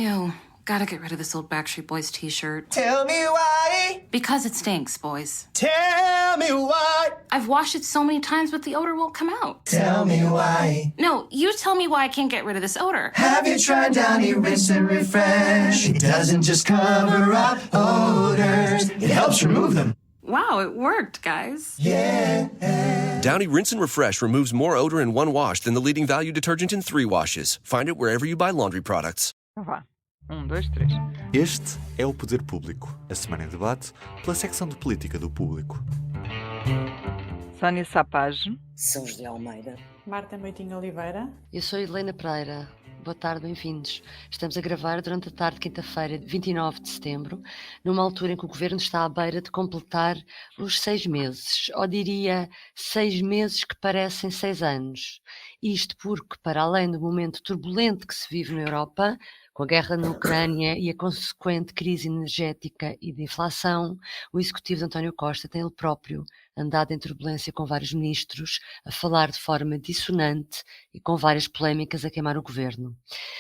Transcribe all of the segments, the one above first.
Ew, gotta get rid of this old Backstreet Boys t-shirt. Tell me why. Because it stinks, boys. Tell me why. I've washed it so many times, but the odor won't come out. Tell me why. No, you tell me why I can't get rid of this odor. Have you tried Downy Rinse and Refresh? It doesn't just cover up odors, it helps remove them. Wow, it worked, guys. Yeah. Downy Rinse and Refresh removes more odor in one wash than the leading value detergent in 3 washes. Find it wherever you buy laundry products. Então vá. 1, 2, 3. Este é o Poder Público, a semana em debate pela secção de política do Público. Sónia Sapage. São José Almeida. Marta Moitinho Oliveira. Eu sou Helena Pereira. Boa tarde, bem-vindos. Estamos a gravar durante a tarde de quinta-feira, 29 de setembro, numa altura em que o Governo está à beira de completar os 6 meses, ou diria 6 meses que parecem 6 anos. Isto porque, para além do momento turbulento que se vive na Europa, com a guerra na Ucrânia e a consequente crise energética e de inflação, o executivo de António Costa tem ele próprio andado em turbulência com vários ministros, a falar de forma dissonante e com várias polémicas a queimar o governo.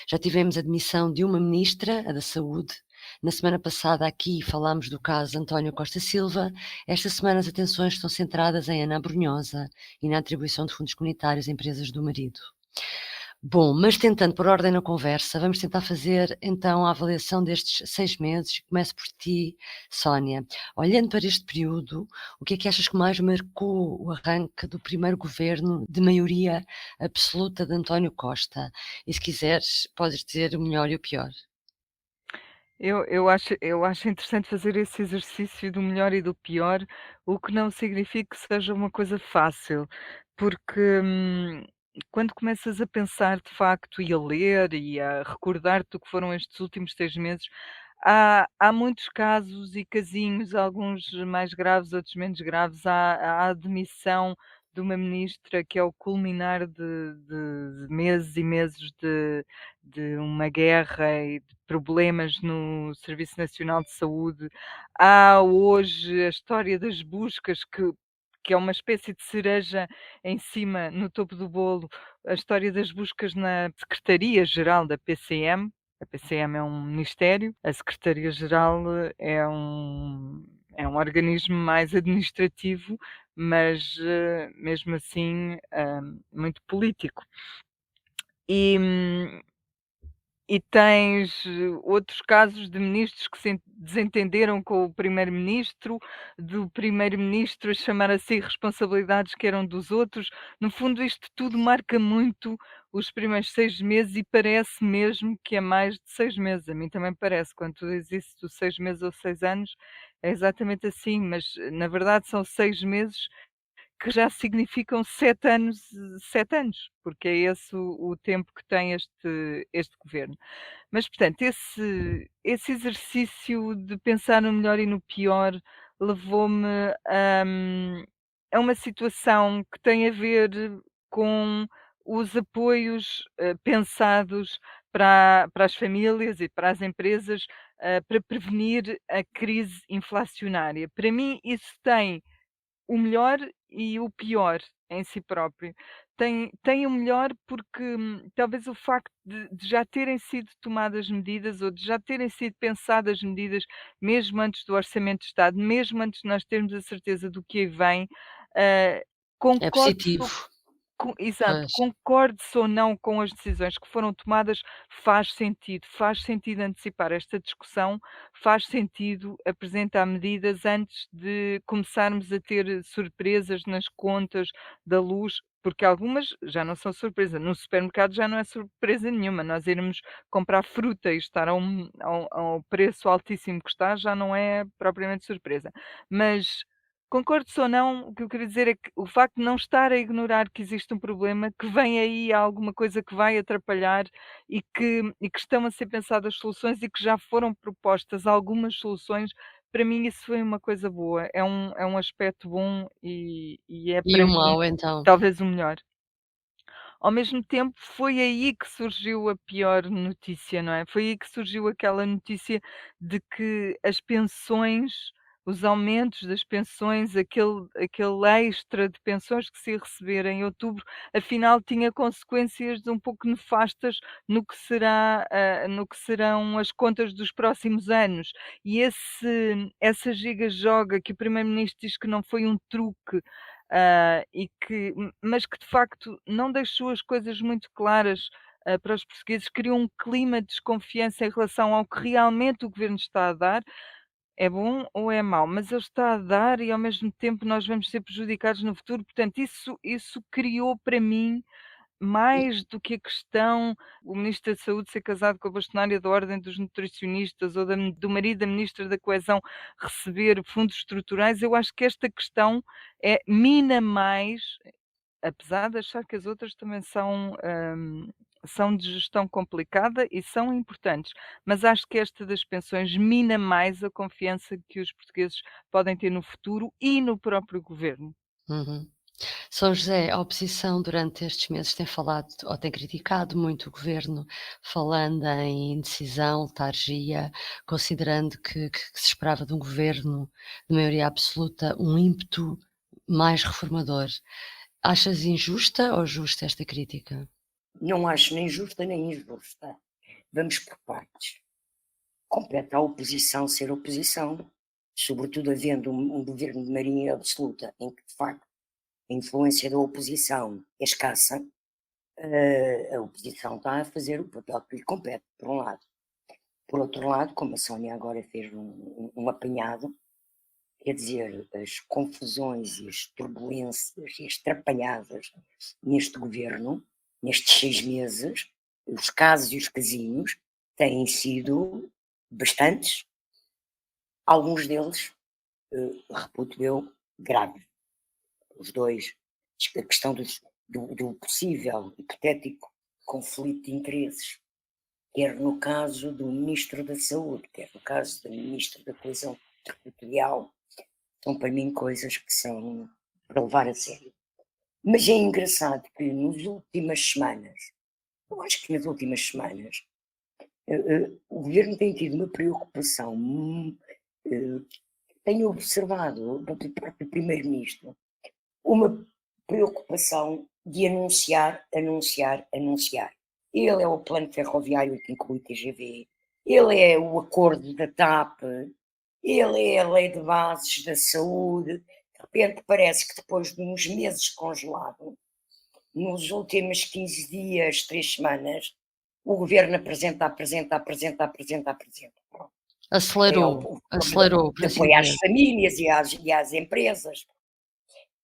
Já tivemos a demissão de uma ministra, a da Saúde. Na semana passada aqui falámos do caso António Costa Silva. Esta semana as atenções estão centradas em Ana Abrunhosa e na atribuição de fundos comunitários a empresas do marido. Bom, mas tentando pôr ordem na conversa, vamos tentar fazer então a avaliação destes 6 meses. Começo por ti, Sónia. Olhando para este período, o que é que achas que mais marcou o arranque do primeiro governo de maioria absoluta de António Costa? E se quiseres, podes dizer o melhor e o pior. Eu acho interessante fazer esse exercício do melhor e do pior, o que não significa que seja uma coisa fácil, porque quando começas a pensar de facto e a ler e a recordar-te do que foram estes últimos 6 meses, há muitos casos e casinhos, alguns mais graves, outros menos graves. Há a demissão de uma ministra que é o culminar de meses e meses de uma guerra e de problemas no Serviço Nacional de Saúde. Há hoje a história das buscas que é uma espécie de cereja em cima, no topo do bolo, a história das buscas na Secretaria-Geral da PCM. A PCM é um ministério, a Secretaria-Geral é um organismo mais administrativo, mas mesmo assim muito político. E tens outros casos de ministros que se desentenderam com o primeiro-ministro, do primeiro-ministro a chamar a si responsabilidades que eram dos outros. No fundo, isto tudo marca muito os primeiros 6 meses e parece mesmo que é mais de 6 meses. A mim também parece, quando tu dizes isso dos 6 meses ou 6 anos, é exatamente assim, mas na verdade são 6 meses que já significam 7 anos, porque é esse o tempo que tem este governo. Mas, portanto, esse exercício de pensar no melhor e no pior levou-me a uma situação que tem a ver com os apoios pensados para as famílias e para as empresas para prevenir a crise inflacionária. Para mim, isso tem o melhor e o pior em si próprio. Tem o melhor porque talvez o facto de já terem sido tomadas medidas ou de já terem sido pensadas medidas mesmo antes do Orçamento de Estado, mesmo antes de nós termos a certeza do que aí vem, É concordo positivo. exato, Pois. concorde-se ou não com as decisões que foram tomadas, faz sentido antecipar esta discussão, faz sentido apresentar medidas antes de começarmos a ter surpresas nas contas da luz, porque algumas já não são surpresa. No supermercado já não é surpresa nenhuma, nós irmos comprar fruta e estar ao preço altíssimo que está, já não é propriamente surpresa. Mas concordo-se ou não, o que eu queria dizer é que o facto de não estar a ignorar que existe um problema, que vem aí alguma coisa que vai atrapalhar e que estão a ser pensadas soluções e que já foram propostas algumas soluções, para mim isso foi uma coisa boa. É um aspecto bom e é E para o mim mau, então? talvez o melhor. Ao mesmo tempo, foi aí que surgiu a pior notícia, não é? Foi aí que surgiu aquela notícia de que as pensões os aumentos das pensões, aquele extra de pensões que se ia receber em outubro, afinal tinha consequências um pouco nefastas no que serão as contas dos próximos anos. E essa giga-joga que o primeiro-ministro diz que não foi um truque, mas que de facto não deixou as coisas muito claras, para os portugueses, criou um clima de desconfiança em relação ao que realmente o governo está a dar. É bom ou é mau? Mas ele está a dar e ao mesmo tempo nós vamos ser prejudicados no futuro, portanto isso criou para mim, mais do que a questão, o ministro da Saúde ser casado com a bastonária da Ordem dos Nutricionistas ou do marido da ministra da Coesão receber fundos estruturais, eu acho que esta questão mina mais, apesar de achar que as outras também são de gestão complicada e são importantes, mas acho que esta das pensões mina mais a confiança que os portugueses podem ter no futuro e no próprio governo. Uhum. São José, a oposição durante estes meses tem falado ou tem criticado muito o governo, falando em indecisão, letargia, considerando que se esperava de um governo de maioria absoluta um ímpeto mais reformador. Achas injusta ou justa esta crítica? Não acho nem justa nem injusta. Vamos por partes. Compete à oposição ser oposição, sobretudo havendo um governo de maioria absoluta em que, de facto, a influência da oposição é escassa. A oposição está a fazer o papel que lhe compete, por um lado. Por outro lado, como a Sónia agora fez um apanhado, quer dizer, as confusões e as turbulências e as trapalhadas neste governo, nestes 6 meses, os casos e os casinhos têm sido bastantes, alguns deles, reputo eu, graves. Os dois, a questão do possível, hipotético conflito de interesses, quer no caso do Ministro da Saúde, quer no caso da Ministra da Coesão Territorial, são para mim coisas que são para levar a sério. Mas é engraçado que nas últimas semanas, eu acho que nas últimas semanas, o governo tem tido uma preocupação, tenho observado por parte do primeiro-ministro, uma preocupação de anunciar. Ele é o plano ferroviário que inclui o TGV, ele é o acordo da TAP, ele é a lei de bases da saúde. De repente parece que depois de uns meses congelado, nos últimos 15 dias, 3 semanas, o governo apresenta. Pronto. Acelerou, por assim Apoio às dizer. famílias e às empresas.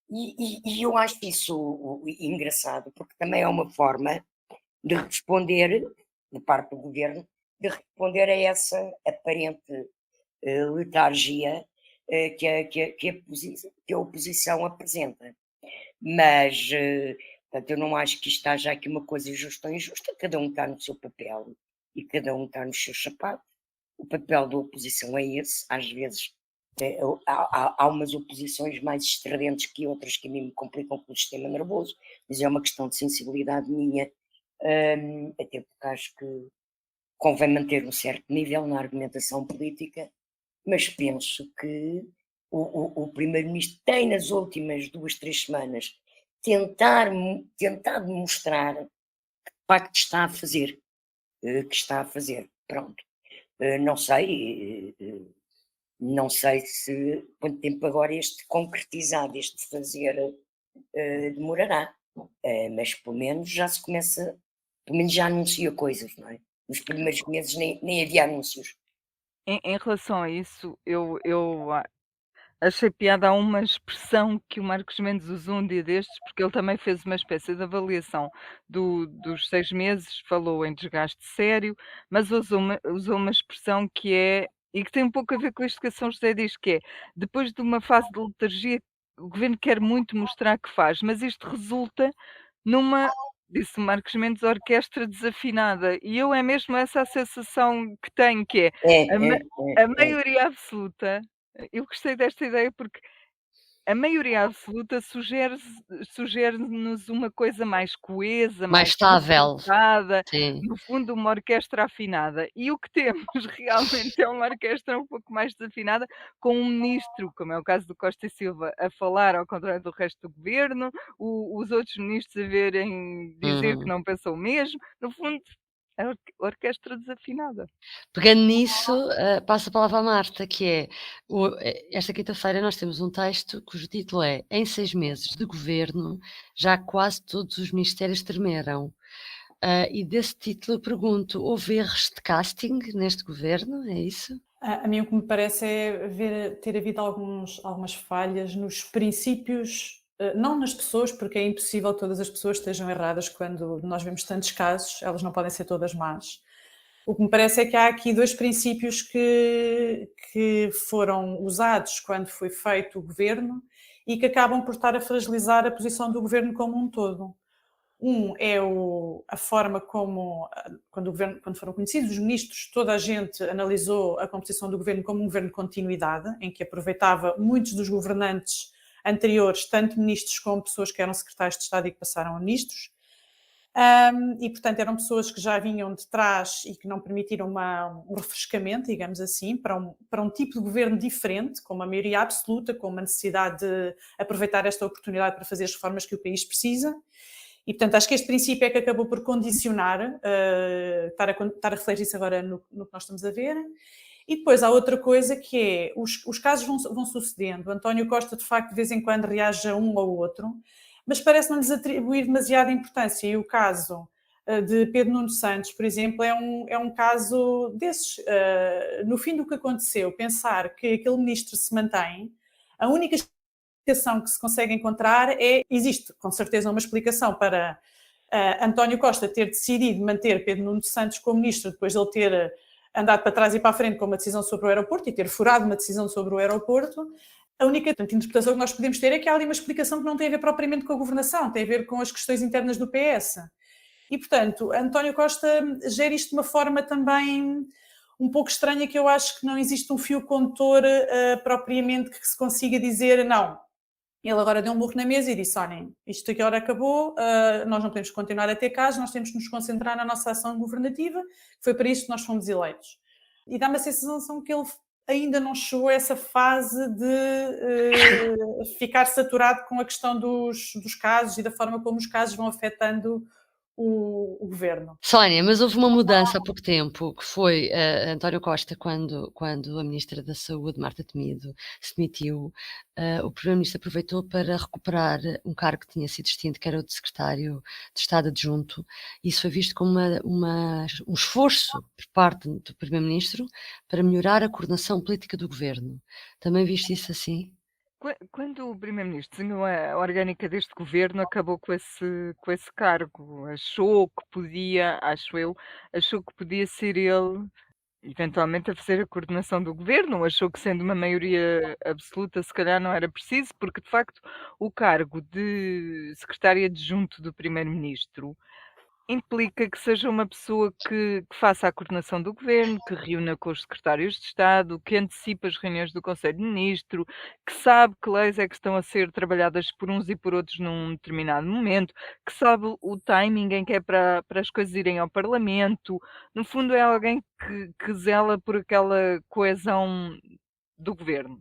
E eu acho isso engraçado, porque também é uma forma de responder, de parte do governo, de responder a essa aparente letargia que a oposição apresenta. Mas, portanto, eu não acho que isto haja aqui uma coisa justa ou injusta, cada um está no seu papel e cada um está nos seus sapatos. O papel da oposição é esse, às vezes há umas oposições mais estridentes que outras que a mim me complicam com o sistema nervoso, mas é uma questão de sensibilidade minha, até porque acho que convém manter um certo nível na argumentação política, mas penso que o primeiro-ministro tem nas últimas 2, 3 semanas tentado mostrar que de facto está a fazer, pronto. Não sei se quanto tempo agora este concretizar, este fazer demorará, mas pelo menos já se começa, pelo menos já anuncia coisas, não é? Nos primeiros meses nem havia anúncios. Em relação a isso, eu achei piada a uma expressão que o Marcos Mendes usou um dia destes, porque ele também fez uma espécie de avaliação dos 6 meses, falou em desgaste sério, mas usou uma expressão que é, e que tem um pouco a ver com isto que a São José diz, que é, depois de uma fase de letargia, o governo quer muito mostrar que faz, mas isto resulta numa, disse o Marcos Mendes, orquestra desafinada. E eu é mesmo essa a sensação que tenho, que é a maioria absoluta. Eu gostei desta ideia porque a maioria absoluta sugere-nos uma coisa mais coesa, Mais mais estável. estruturada, Sim. no fundo uma orquestra afinada. E o que temos realmente é uma orquestra um pouco mais desafinada, com um ministro, como é o caso do Costa e Silva, a falar ao contrário do resto do governo, os outros ministros a dizer que Uhum. não pensam o mesmo. No fundo, a orquestra desafinada. Pegando nisso, passo a palavra à Marta, que é esta quinta-feira nós temos um texto cujo título é Em 6 meses de governo, já quase todos os ministérios tremeram. E desse título eu pergunto, houve erros de casting neste governo? É isso? A mim o que me parece é ter havido algumas falhas nos princípios, não nas pessoas, porque é impossível que todas as pessoas estejam erradas quando nós vemos tantos casos, elas não podem ser todas más. O que me parece é que há aqui dois princípios que foram usados quando foi feito o governo e que acabam por estar a fragilizar a posição do governo como um todo. Um é a forma como, quando foram conhecidos os ministros, toda a gente analisou a composição do governo como um governo de continuidade, em que aproveitava muitos dos governantes anteriores, tanto ministros como pessoas que eram secretários de Estado e que passaram a ministros. E, portanto, eram pessoas que já vinham de trás e que não permitiram um refrescamento, digamos assim, para um tipo de governo diferente, com uma maioria absoluta, com uma necessidade de aproveitar esta oportunidade para fazer as reformas que o país precisa. E, portanto, acho que este princípio é que acabou por condicionar, estar a refletir-se agora no que nós estamos a ver. E depois há outra coisa que é, os casos vão sucedendo. António Costa, de facto, de vez em quando reage a um ou outro, mas parece não lhes atribuir demasiada importância. E o caso de Pedro Nuno Santos, por exemplo, é um caso desses. No fim do que aconteceu, pensar que aquele ministro se mantém, a única explicação que se consegue encontrar existe com certeza uma explicação para António Costa ter decidido manter Pedro Nuno Santos como ministro depois de ele ter andado para trás e para a frente com uma decisão sobre o aeroporto e ter furado uma decisão sobre o aeroporto. A única interpretação que nós podemos ter é que há ali uma explicação que não tem a ver propriamente com a governação, tem a ver com as questões internas do PS. E, portanto, António Costa gera isto de uma forma também um pouco estranha, que eu acho que não existe um fio condutor propriamente que se consiga dizer não. Ele agora deu um burro na mesa e disse, olhem, isto aqui agora acabou, nós não podemos continuar a ter casos, nós temos que nos concentrar na nossa ação governativa, foi para isso que nós fomos eleitos. E dá-me a sensação que ele ainda não chegou a essa fase de ficar saturado com a questão dos casos e da forma como os casos vão afetando o governo. Sónia, mas houve uma mudança há pouco tempo, que foi António Costa, quando a Ministra da Saúde, Marta Temido, se demitiu, o Primeiro-Ministro aproveitou para recuperar um cargo que tinha sido extinto, que era o de Secretário de Estado Adjunto. Isso foi visto como um esforço por parte do Primeiro-Ministro para melhorar a coordenação política do Governo. Também viste isso assim? Quando o Primeiro-Ministro desenhou a orgânica deste governo, acabou com esse cargo. Achou que podia ser ele, eventualmente, a fazer a coordenação do governo. Achou que, sendo uma maioria absoluta, se calhar não era preciso, porque, de facto, o cargo de secretário adjunto do Primeiro-Ministro implica que seja uma pessoa que faça a coordenação do governo, que reúna com os secretários de Estado, que antecipa as reuniões do Conselho de Ministro, que sabe que leis é que estão a ser trabalhadas por uns e por outros num determinado momento, que sabe o timing em que é para as coisas irem ao Parlamento. No fundo, é alguém que zela por aquela coesão do governo.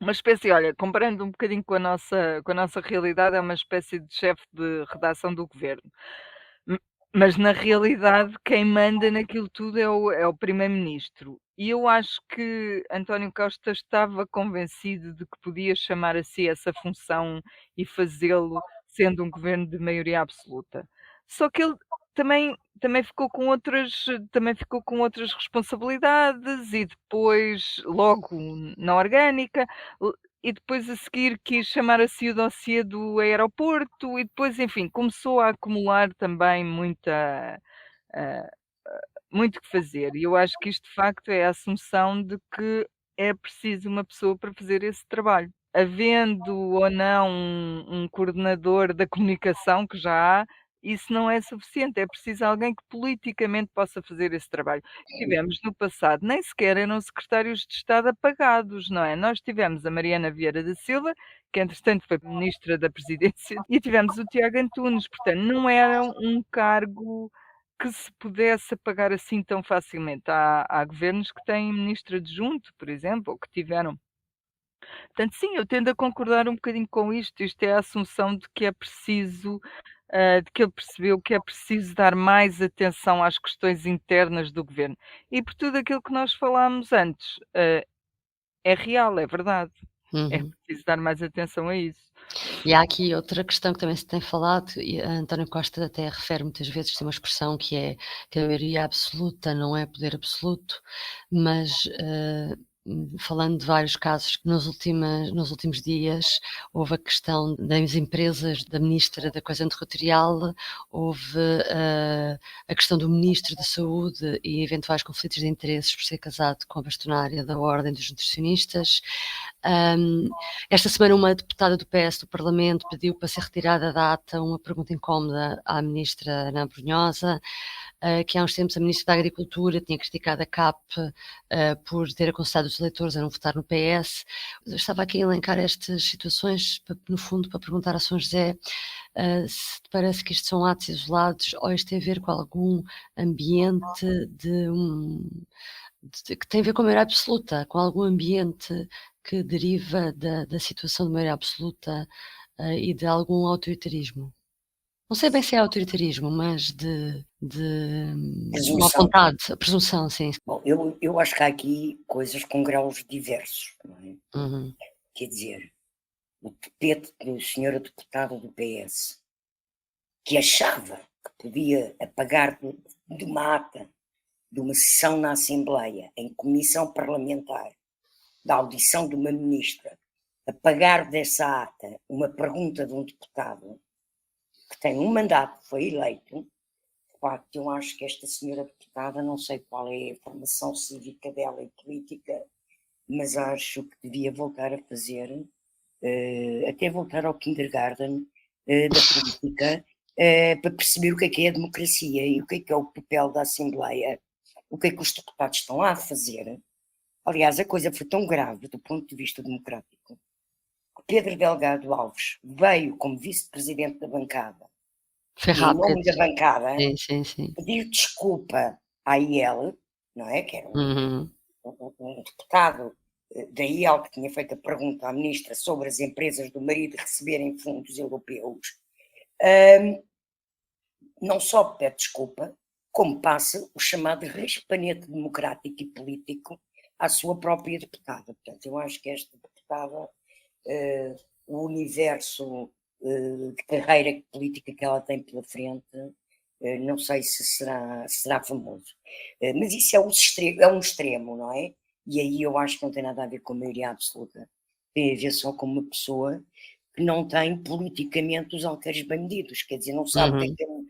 Uma espécie, olha, comparando um bocadinho com a nossa realidade, é uma espécie de chefe de redação do governo. Mas na realidade quem manda naquilo tudo é o primeiro-ministro. E eu acho que António Costa estava convencido de que podia chamar a si essa função e fazê-lo sendo um governo de maioria absoluta. Só que ele também ficou com outras responsabilidades e depois, logo na orgânica, e depois a seguir quis chamar a si o dossiê do aeroporto e depois, enfim, começou a acumular também muito que fazer. E eu acho que isto, de facto, é a assunção de que é preciso uma pessoa para fazer esse trabalho. Havendo ou não um coordenador da comunicação, que já há, isso não é suficiente, é preciso alguém que politicamente possa fazer esse trabalho. Tivemos no passado, nem sequer eram secretários de Estado apagados, não é? Nós tivemos a Mariana Vieira da Silva, que entretanto foi ministra da Presidência, e tivemos o Tiago Antunes, portanto não era um cargo que se pudesse apagar assim tão facilmente. Há governos que têm ministro adjunto, por exemplo, ou que tiveram. Portanto, sim, eu tendo a concordar um bocadinho com isto. Isto é a assunção de que é preciso, de que ele percebeu que é preciso dar mais atenção às questões internas do governo. E por tudo aquilo que nós falámos antes, é real, é verdade. É Uhum. preciso dar mais atenção a isso. E há aqui outra questão que também se tem falado, e a António Costa até refere muitas vezes, tem uma expressão que é que a maioria absoluta não é poder absoluto, mas falando de vários casos que nos últimos dias houve a questão das empresas, da Ministra da Coesão Territorial, houve a questão do Ministro da Saúde e eventuais conflitos de interesses por ser casado com a bastonária da Ordem dos Nutricionistas. Esta semana uma deputada do PS do Parlamento pediu para ser retirada da ata uma pergunta incómoda à Ministra Ana Brunhosa, que há uns tempos a Ministra da Agricultura tinha criticado a CAP por ter aconselhado os eleitores a não votar no PS. Eu estava aqui a elencar estas situações, no fundo, para perguntar a São José se te parece que isto são atos isolados ou isto tem a ver com algum ambiente que tem a ver com a maioria absoluta, com algum ambiente que deriva da situação de maioria absoluta e de algum autoritarismo. Não sei bem se é autoritarismo, mas de má Presunção. vontade, a presunção, sim. Bom, eu acho que há aqui coisas com graus diversos, não é? Uhum. Quer dizer, o tupete do senhor deputado do PS, que achava que podia apagar de uma ata de uma sessão na Assembleia, em comissão parlamentar, da audição de uma ministra, apagar dessa ata uma pergunta de um deputado que tem um mandato, foi eleito. De facto, eu acho que esta senhora deputada, não sei qual é a formação cívica dela e política, mas acho que devia voltar a fazer, até voltar ao kindergarten da política, para perceber o que é a democracia e o que é o papel da Assembleia, o que é que os deputados estão lá a fazer. Aliás, a coisa foi tão grave do ponto de vista democrático que Pedro Delgado Alves veio como vice-presidente da bancada Foi e, em nome rápido. da bancada, Sim. pedir desculpa à IEL, não é? Que era Uhum. um deputado da IEL que tinha feito a pergunta à ministra sobre as empresas do marido receberem fundos europeus. Não só pede desculpa, como passa o chamado raspanete democrático e político à sua própria deputada. Portanto, eu acho que esta deputada, o universo de carreira política que ela tem pela frente, não sei se será famoso. Mas isso é um extremo, não é? E aí eu acho que não tem nada a ver com a maioria absoluta. Tem a ver só com uma pessoa que não tem politicamente os alqueires bem medidos, quer dizer, não sabe o que é o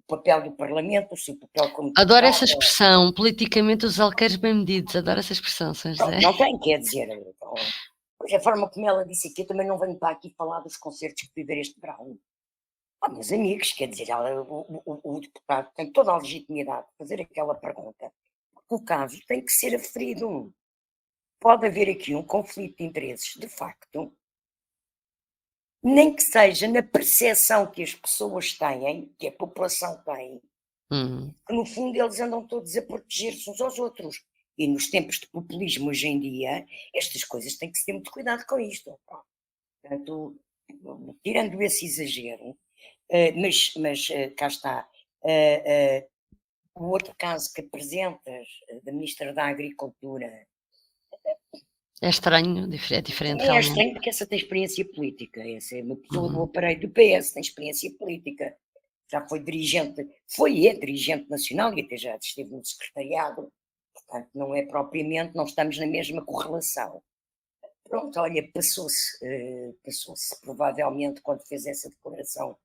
papel do Parlamento, o seu papel como Adoro essa deputado. expressão, politicamente os alqueires bem medidos. Adoro essa expressão, São José. Não tem, quer dizer, a forma como ela disse aqui, eu também não venho para aqui falar dos concertos que viver este verão. Meus amigos, quer dizer, o deputado tem toda a legitimidade de fazer aquela pergunta. O caso tem que ser aferido. Pode haver aqui um conflito de interesses, de facto, nem que seja na percepção que as pessoas têm, que a população tem, que no fundo eles andam todos a proteger-se uns aos outros. E nos tempos de populismo hoje em dia, estas coisas têm que se ter muito cuidado com isto. Portanto, tirando esse exagero, mas cá está. O outro caso que apresentas, da Ministra da Agricultura, É estranho, é diferente é realmente. estranho porque essa tem experiência política. Essa é uma pessoa do aparelho do PS, tem experiência política. Já foi dirigente, é dirigente nacional e até já esteve no secretariado. Portanto, não é propriamente, não estamos na mesma correlação. Pronto, olha, passou-se provavelmente quando fez essa declaração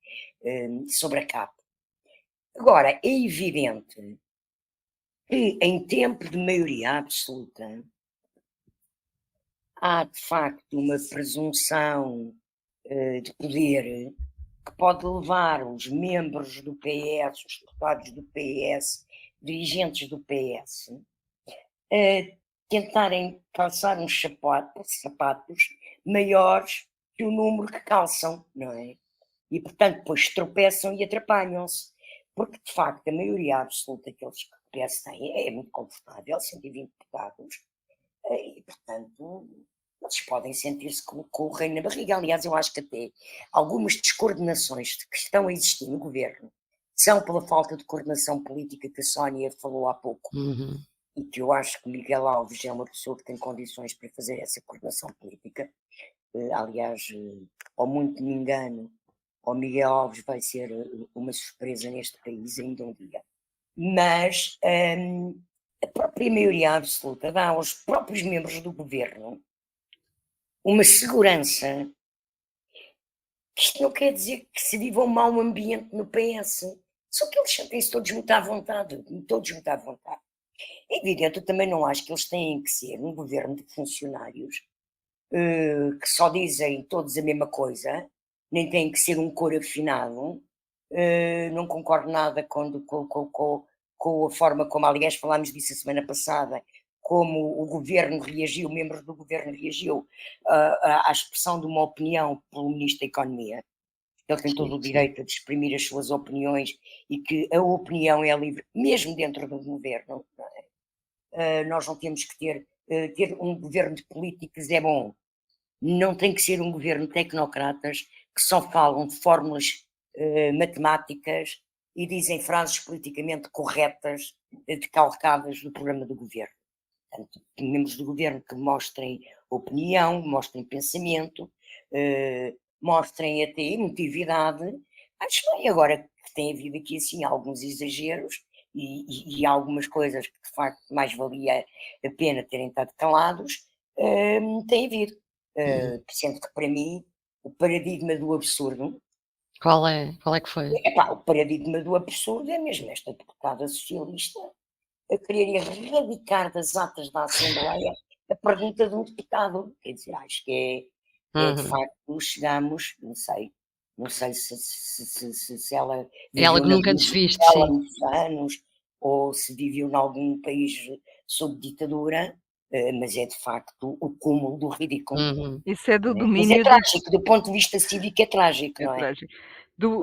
sobre a CAP. Agora, é evidente que em tempo de maioria absoluta há de facto uma presunção de poder que pode levar os membros do PS, os deputados do PS, dirigentes do PS, a tentarem calçar uns sapatos maiores que o número que calçam, não é? E, portanto, depois tropeçam e atrapalham-se. Porque, de facto, a maioria absoluta que eles que o PS têm é muito confortável, 120 deputados, e, portanto, eles podem sentir-se com o reino na barriga. Aliás, eu acho que até algumas descoordenações que estão a existir no governo são pela falta de coordenação política que a Sónia falou há pouco. Uhum. E que eu acho que Miguel Alves é uma pessoa que tem condições para fazer essa coordenação política. Aliás, ao muito me engano, o Miguel Alves vai ser uma surpresa neste país ainda um dia. Mas a própria maioria absoluta dá aos próprios membros do governo uma segurança. Isto não quer dizer que se viva um mau ambiente no PS. Só que eles sentem-se todos muito à vontade. Todos muito à vontade. É evidente, eu também não acho que eles têm que ser um governo de funcionários que só dizem todos a mesma coisa, nem têm que ser um coro afinado. Não concordo nada com a forma como, aliás, falámos disso a semana passada, como o governo reagiu, membros do governo reagiu à expressão de uma opinião pelo Ministro da Economia. Ele tem todo o direito de exprimir as suas opiniões e que a opinião é livre, mesmo dentro do governo. Não é? Nós não temos que ter um governo de políticos, é bom. Não tem que ser um governo de tecnocratas que só falam de fórmulas matemáticas e dizem frases politicamente corretas, decalcadas do programa do governo. Portanto, membros do governo que mostrem opinião, mostrem pensamento, mostrem até emotividade. Acho bem, agora que tem havido aqui assim alguns exageros e algumas coisas que de facto mais valia a pena terem estado calados, tem havido. Sendo que para mim o paradigma do absurdo, Qual é que foi? o paradigma do absurdo é mesmo esta deputada socialista a querer erradicar das atas da Assembleia a pergunta de um deputado. Quer dizer, acho que é de facto, chegamos, não sei se ela É algo viveu na nunca antes visto, Venezuela há sim. muitos anos ou se viveu em algum país sob ditadura, mas é de facto o cúmulo do ridículo. Uhum. Isso é do Mas é domínio do trágico, do ponto de vista cívico é trágico, é não é? trágico.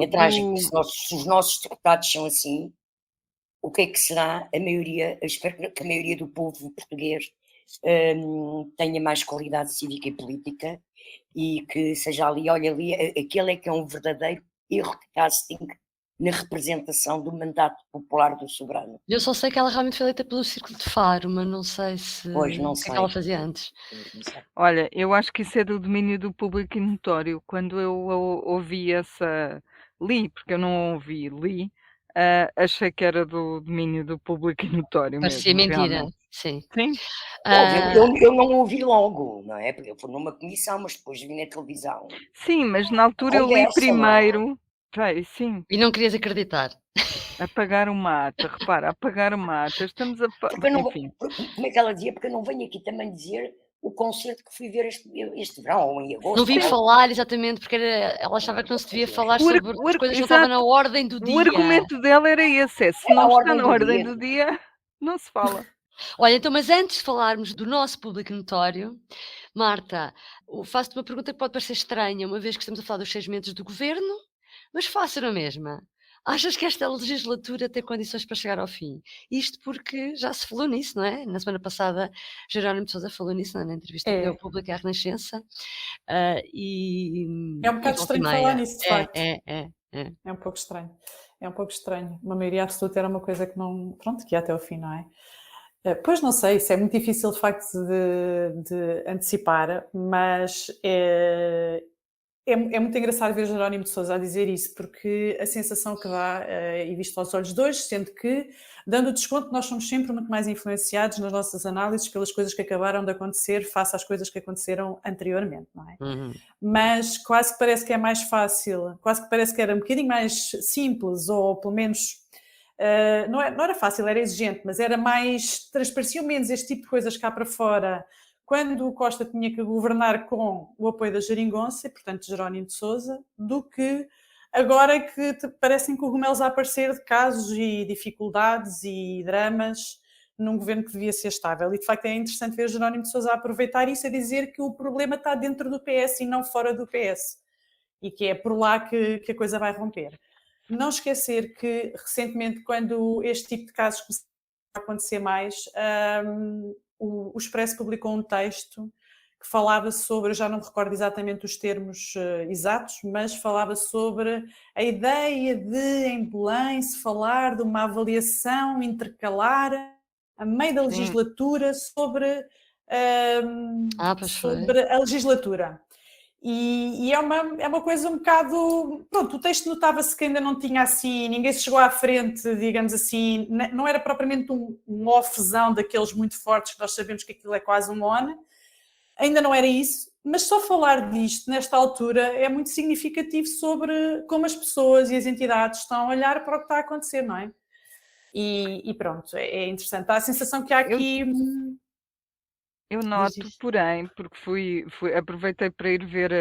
É trágico, se os nossos deputados são assim, o que é que será a maioria? Eu espero que a maioria do povo português tenha mais qualidade cívica e política e que seja ali, olha ali, aquele é que é um verdadeiro erro de casting na representação do mandato popular do soberano. Eu só sei que ela realmente foi eleita pelo Círculo de Faro, mas não sei Pois, não o que é sei. que ela fazia antes. Não sei. Olha, eu acho que isso é do domínio do público e notório. Quando eu ouvi li, porque eu não ouvi, li, achei que era do domínio do público e notório Parecia mesmo, mentira, realmente. sim. Óbvio, Ah, eu não ouvi logo, não é? Porque eu fui numa comissão, mas depois vi na televisão. Sim, mas na altura eu li Conversa, primeiro. Sim, e não querias acreditar. apagar uma ata, repara, apagar uma ata. Estamos a. Porque eu não, Enfim, como é que ela dizia? Porque eu não venho aqui também dizer o concerto que fui ver este verão, ou em agosto. Não vi ou- falar exatamente porque ela achava que não se devia falar sobre as coisas que não estavam na ordem do o dia. argumento dela era esse: se Era a não está ordem na do ordem dia. do dia, não se fala. Olha, então, mas antes de falarmos do nosso público notório, Marta, faço-te uma pergunta que pode parecer estranha, uma vez que estamos a falar dos 6 meses do governo, mas faço na mesma. Achas que esta legislatura tem condições para chegar ao fim? Isto porque já se falou nisso, não é? Na semana passada, Jerónimo de Sousa falou nisso, na entrevista que deu ao público à Renascença. É um bocado estranho falar nisso, de facto. É um pouco estranho. É um pouco estranho. Uma maioria absoluta era uma coisa que não. Pronto, que ia até ao fim, não é? Pois não sei, isso é muito difícil de facto de antecipar, mas é muito engraçado ver Jerónimo de Sousa a dizer isso, porque a sensação que dá, e visto aos olhos de hoje, sendo que, dando o desconto, nós somos sempre muito mais influenciados nas nossas análises pelas coisas que acabaram de acontecer face às coisas que aconteceram anteriormente, não é? Mas quase que parece que é mais fácil, quase que parece que era um bocadinho mais simples, ou pelo menos não era fácil, era exigente, mas era mais, transpareciam menos este tipo de coisas cá para fora, quando o Costa tinha que governar com o apoio da Geringonça, e portanto Jerónimo de Sousa, do que agora que parecem cogumelos a aparecer de casos e dificuldades e dramas num governo que devia ser estável. E de facto é interessante ver Jerónimo de Sousa a aproveitar isso, a dizer que o problema está dentro do PS e não fora do PS, e que é por lá que a coisa vai romper. Não esquecer que recentemente, quando este tipo de casos começaram a acontecer mais, o Expresso publicou um texto que falava sobre, eu já não me recordo exatamente os termos exatos, mas falava sobre a ideia de, em Belém, se falar de uma avaliação intercalar a meio da Sim. legislatura sobre Pois foi. a legislatura. E é uma coisa um bocado. Pronto, o texto notava-se que ainda não tinha assim, ninguém se chegou à frente, digamos assim, não era propriamente um offzão daqueles muito fortes que nós sabemos que aquilo é quase um on, ainda não era isso, mas só falar disto nesta altura é muito significativo sobre como as pessoas e as entidades estão a olhar para o que está a acontecer, não é? E pronto, é interessante. Há a sensação que há aqui. Eu noto, porém, porque aproveitei para ir ver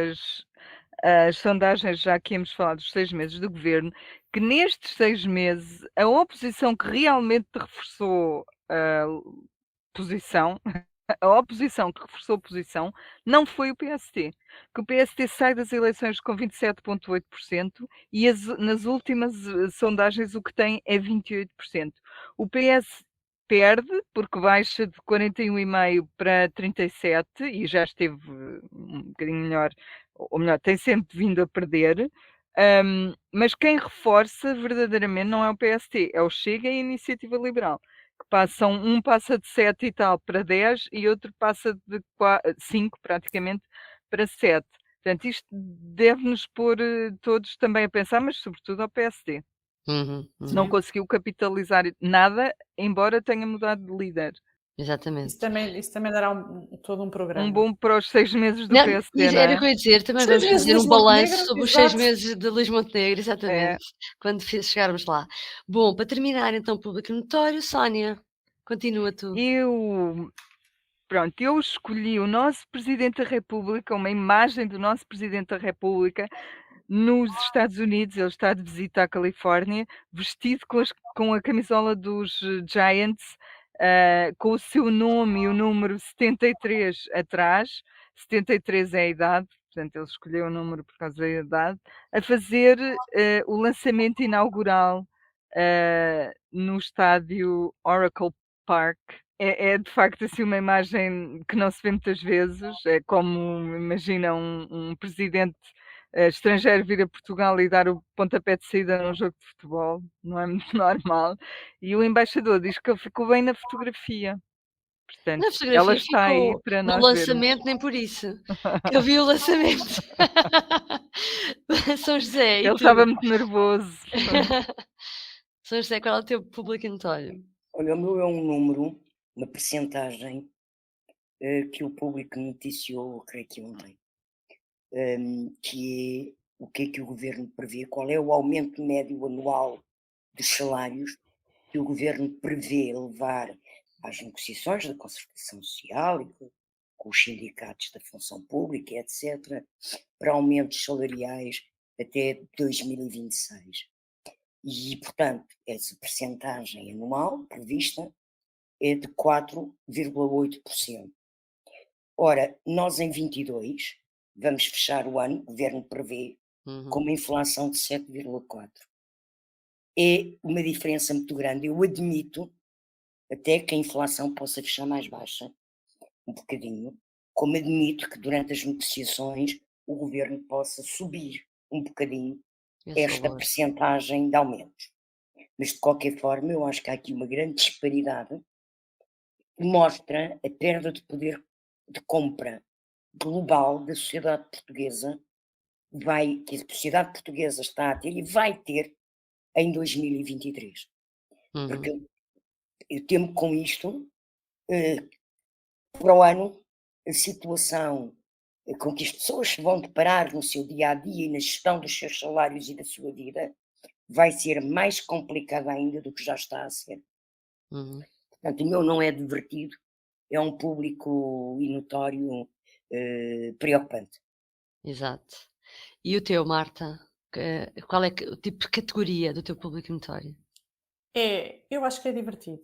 as sondagens, já que íamos falar dos 6 meses do governo, que nestes 6 meses a oposição que realmente reforçou a posição, a oposição que reforçou a posição, não foi o PST. Que o PST sai das eleições com 27,8% e nas últimas sondagens o que tem é 28%. O PS perde, porque baixa de 41,5 para 37 e já esteve um bocadinho melhor, ou melhor, tem sempre vindo a perder. Mas quem reforça verdadeiramente não é o PST, é o Chega e a Iniciativa Liberal, que um passa de 7 e tal para 10 e outro passa de 5 praticamente para 7. Portanto, isto deve-nos pôr todos também a pensar, mas sobretudo ao PSD. Não conseguiu capitalizar nada, embora tenha mudado de líder. Exatamente. Isso também dará todo um programa. Um bom para os 6 meses do Não, PSD, não era é? o que eu ia dizer, também Os vamos 6 meses fazer de um Luís balanço Montenegro, sobre os exato. 6 meses de Luís Montenegro, exatamente, quando chegarmos lá. Bom, para terminar então, público notório, Sónia, continua tu. Eu escolhi o nosso Presidente da República, uma imagem do nosso Presidente da República nos Estados Unidos. Ele está de visita à Califórnia, vestido com a camisola dos Giants, com o seu nome e o número 73 atrás. 73 é a idade, portanto ele escolheu o número por causa da idade, a fazer o lançamento inaugural no estádio Oracle Park. É de facto assim uma imagem que não se vê muitas vezes. É como imagina um presidente estrangeiro vir a Portugal e dar o pontapé de saída num jogo de futebol, não é muito normal. E o embaixador diz que ele ficou bem na fotografia. Portanto, Na ela fotografia está aí ficou, para no nós vermos. lançamento nem por isso, que eu vi o lançamento. São José, e Ele tu? estava muito nervoso. São José, qual é o teu público notório? Olha, o meu é um número, uma percentagem que o público noticiou, creio que ontem, que é o que o governo prevê, qual é o aumento médio anual dos salários que o governo prevê levar às negociações da concertação social e com os sindicatos da função pública, etc., para aumentos salariais até 2026. E, portanto, essa percentagem anual prevista é de 4,8%. Ora, nós em 22 vamos fechar o ano, o governo prevê, com uma inflação de 7,4%. É uma diferença muito grande. Eu admito até que a inflação possa fechar mais baixa, um bocadinho, como admito que durante as negociações o governo possa subir um bocadinho esta percentagem de aumentos. Mas de qualquer forma eu acho que há aqui uma grande disparidade que mostra a perda de poder de compra global da sociedade portuguesa, que a sociedade portuguesa está a ter e vai ter em 2023. Porque eu temo com isto, para o ano, a situação com que as pessoas se vão deparar no seu dia-a-dia e na gestão dos seus salários e da sua vida vai ser mais complicada ainda do que já está a ser. Portanto, o meu não é divertido, é um público e notório preocupante. Exato. E o teu, Marta? Qual é o tipo de categoria do teu público notório? Eu acho que é divertido,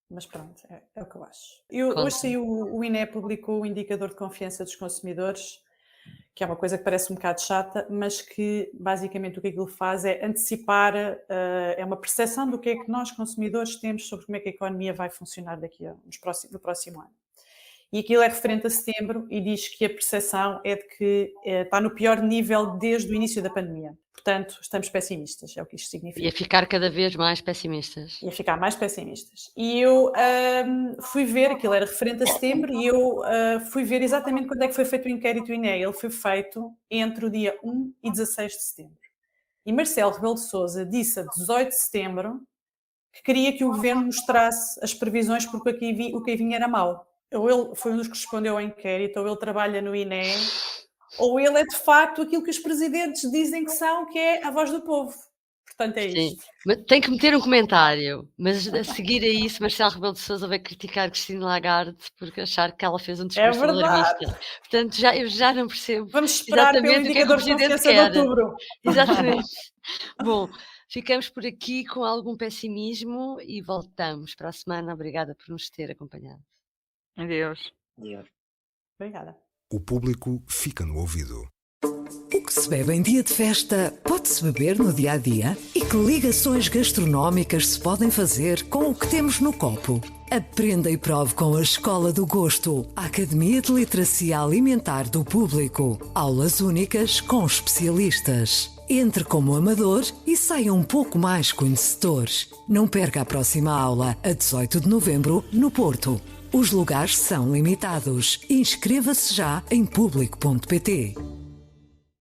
mas pronto, é o que eu acho. Hoje Conta. saiu, o INE publicou o indicador de confiança dos consumidores, que é uma coisa que parece um bocado chata, mas que basicamente o que aquilo faz é antecipar, é uma percepção do que é que nós consumidores temos sobre como é que a economia vai funcionar no próximo ano. E aquilo é referente a setembro e diz que a percepção é de que está no pior nível desde o início da pandemia. Portanto, estamos pessimistas, é o que isto significa. E a ficar cada vez mais pessimistas. E a ficar mais pessimistas. E eu fui ver, aquilo era referente a setembro, e eu fui ver exatamente quando é que foi feito o inquérito INE. Ele foi feito entre o dia 1 e 16 de setembro. E Marcelo Rebelo de Sousa disse a 18 de setembro que queria que o governo mostrasse as previsões porque o que aí vinha era mau. Ou ele foi um dos que respondeu ao inquérito, ou ele trabalha no INE, ou ele é de facto aquilo que os presidentes dizem que são, que é a voz do povo. Portanto, é Sim, isto. mas tem que meter um comentário, mas a seguir a isso, Marcelo Rebelo de Sousa vai criticar Christine Lagarde por achar que ela fez um discurso verdade. alarmista. Portanto, eu já não percebo Vamos esperar pelo exatamente o que é que o indicador de presidente confiança de quer. outubro. Exatamente. Bom, ficamos por aqui com algum pessimismo e voltamos para a semana. Obrigada por nos ter acompanhado. Adeus. Obrigada. O público fica no ouvido. O que se bebe em dia de festa pode-se beber no dia a dia? E que ligações gastronómicas se podem fazer com o que temos no copo? Aprenda e prove com a Escola do Gosto, a Academia de Literacia Alimentar do Público. Aulas únicas com especialistas. Entre como amador e saia um pouco mais conhecedor. Não perca a próxima aula, a 18 de novembro, no Porto. Os lugares são limitados. Inscreva-se já em público.pt.